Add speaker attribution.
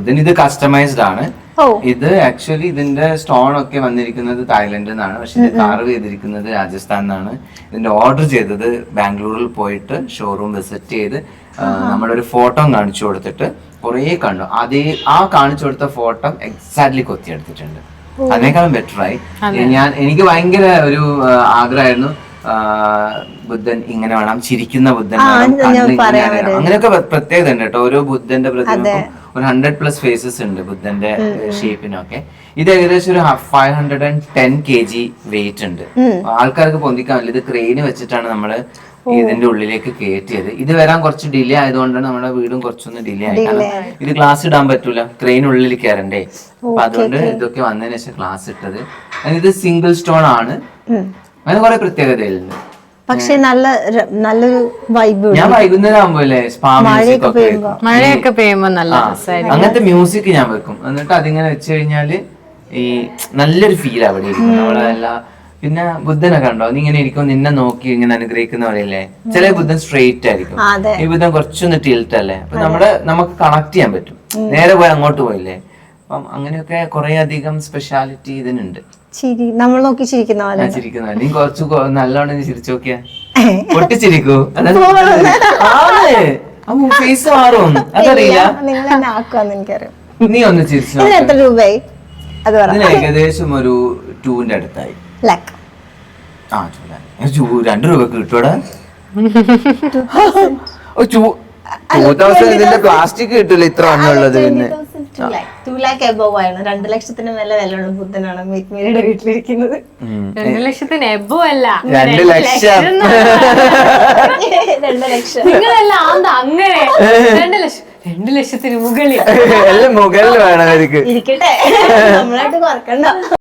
Speaker 1: ബുദ്ധൻ. ഇത് കസ്റ്റമൈസ്ഡ് ആണ്. ഇത് ആക്ച്വലി ഇതിന്റെ സ്റ്റോൺ ഒക്കെ വന്നിരിക്കുന്നത് തായ്ലൻഡിൽ നിന്നാണ്, പക്ഷെ ഇത് കാർവ് ചെയ്തിരിക്കുന്നത് രാജസ്ഥാനിൽ നിന്നാണ്. ഇതിന്റെ ഓർഡർ ചെയ്തത് ബാംഗ്ലൂരിൽ പോയിട്ട് ഷോറൂം വിസിറ്റ് ചെയ്ത് നമ്മുടെ ഒരു ഫോട്ടോ കാണിച്ചു കൊടുത്തിട്ട് കുറേ കണ്ടു. ആ കാണിച്ചു കൊടുത്ത ഫോട്ടോ എക്സാക്ട്ലി കൊത്തിയെടുത്തിട്ടുണ്ട്. അതിനേക്കാളും ബെറ്ററായി. എനിക്ക് ഭയങ്കര ഒരു ആഗ്രഹമായിരുന്നു, ബുദ്ധൻ ഇങ്ങനെ വേണം, ചിരിക്കുന്ന ബുദ്ധൻ വേണം, അങ്ങനെയൊക്കെ പ്രത്യേകത ഉണ്ട് കേട്ടോ. ഓരോ ബുദ്ധന്റെ പ്രതിമക്കും ഒരു 100+ ഫേസസ് ഉണ്ട് ബുദ്ധന്റെ ഷേപ്പിനൊക്കെ. ഇത് ഏകദേശം ഒരു 510 kg വെയിറ്റ് ഉണ്ട്. ആൾക്കാർക്ക് പൊന്തിക്കാനില്ല. ഇത് ക്രെയിന് വെച്ചിട്ടാണ് നമ്മള് ഇതിന്റെ ഉള്ളിലേക്ക് കയറ്റിയത്. ഇത് വരാൻ കുറച്ച് ഡിലേ ആയതുകൊണ്ടാണ് നമ്മുടെ വീടും കുറച്ചൊന്ന് ഡിലേ ആയി. കാരണം ഇത് ഗ്ലാസ് ഇടാൻ പറ്റൂല, ക്രെയിൻ ഉള്ളിൽ കയറണ്ടേ. അപ്പൊ അതുകൊണ്ട് ഇതൊക്കെ വന്നതിന് ശേഷം ഗ്ലാസ് ഇട്ടത്. ഇത് സിംഗിൾ സ്റ്റോൺ ആണ്. അങ്ങനെ കുറെ പ്രത്യേകതകളുണ്ട്.
Speaker 2: പക്ഷെ നല്ലൊരു വൈബ്.
Speaker 1: ഞാൻ വൈകുന്നേരം ആകുമ്പോല്ലേ സ്പാ
Speaker 3: മഴയൊക്കെ പെയ്യുമ്പോ നല്ല
Speaker 1: അങ്ങനത്തെ മ്യൂസിക് ഞാൻ വെക്കും. എന്നിട്ട് അതിങ്ങനെ വെച്ച് കഴിഞ്ഞാല് ഈ നല്ലൊരു ഫീൽ അവിടെ ഇരിക്കും നമ്മളെല്ലാം. പിന്നെ ബുദ്ധനെ കണ്ടോ, നീ ഇങ്ങനെ ഇരിക്കും, നിന്നെ നോക്കി ഇങ്ങനെ അനുഗ്രഹിക്കുന്ന പോലെയല്ലേ. ചില ബുദ്ധൻ സ്ട്രെയിറ്റ് ആയിരിക്കും, ഈ ബുദ്ധൻ കുറച്ചൊന്ന് ടിൽറ്റ് അല്ലേ. അപ്പൊ നമുക്ക് കണക്ട് ചെയ്യാൻ പറ്റും. നേരെ പോയി അങ്ങോട്ട് പോയില്ലേ. അപ്പം അങ്ങനെയൊക്കെ കുറെ അധികം സ്പെഷ്യാലിറ്റി ഇതിനുണ്ട്.
Speaker 2: നമ്മൾ നോക്കി ചിരിക്കുന്ന
Speaker 1: നീ കുറച്ച് നല്ലോണം ചിരിച്ചു നോക്കിയാ പൊട്ടിച്ചിരിക്കൂ. ഫേസ് മാറും, അതറിയില്ല. നീ ഒന്ന് ചിരിച്ചു.
Speaker 2: എത്ര രൂപയായി?
Speaker 1: ഇതിന് ഏകദേശം ഒരു 2ന്റെ അടുത്തായി. 2 രൂപക്ക് കിട്ടൂടാ. 2000 ഇതിന്റെ പ്ലാസ്റ്റിക് കിട്ടൂല, ഇത്ര എണ്ണുള്ളത്. പിന്നെ
Speaker 2: 2 lakh above ആണ്. 2 ലക്ഷത്തിന് മേലെ വിലയുള്ള ബുദ്ധനാണ് മീറ്റ്മേരിയുടെ വീട്ടിലിരിക്കുന്നത്.
Speaker 3: 2 ലക്ഷത്തിന് എബോ അല്ല,
Speaker 1: 2 ലക്ഷം.
Speaker 2: 2 ലക്ഷം
Speaker 3: നിങ്ങളെല്ലാം അങ്ങനെ 2 ലക്ഷം, 2 ലക്ഷത്തിന് മുകളിൽ
Speaker 1: എല്ലാം മുകളിൽ വേണം അവർക്ക്.
Speaker 2: ഇരിക്കട്ടെ, നമ്മളായിട്ട് കുറക്കണ്ട.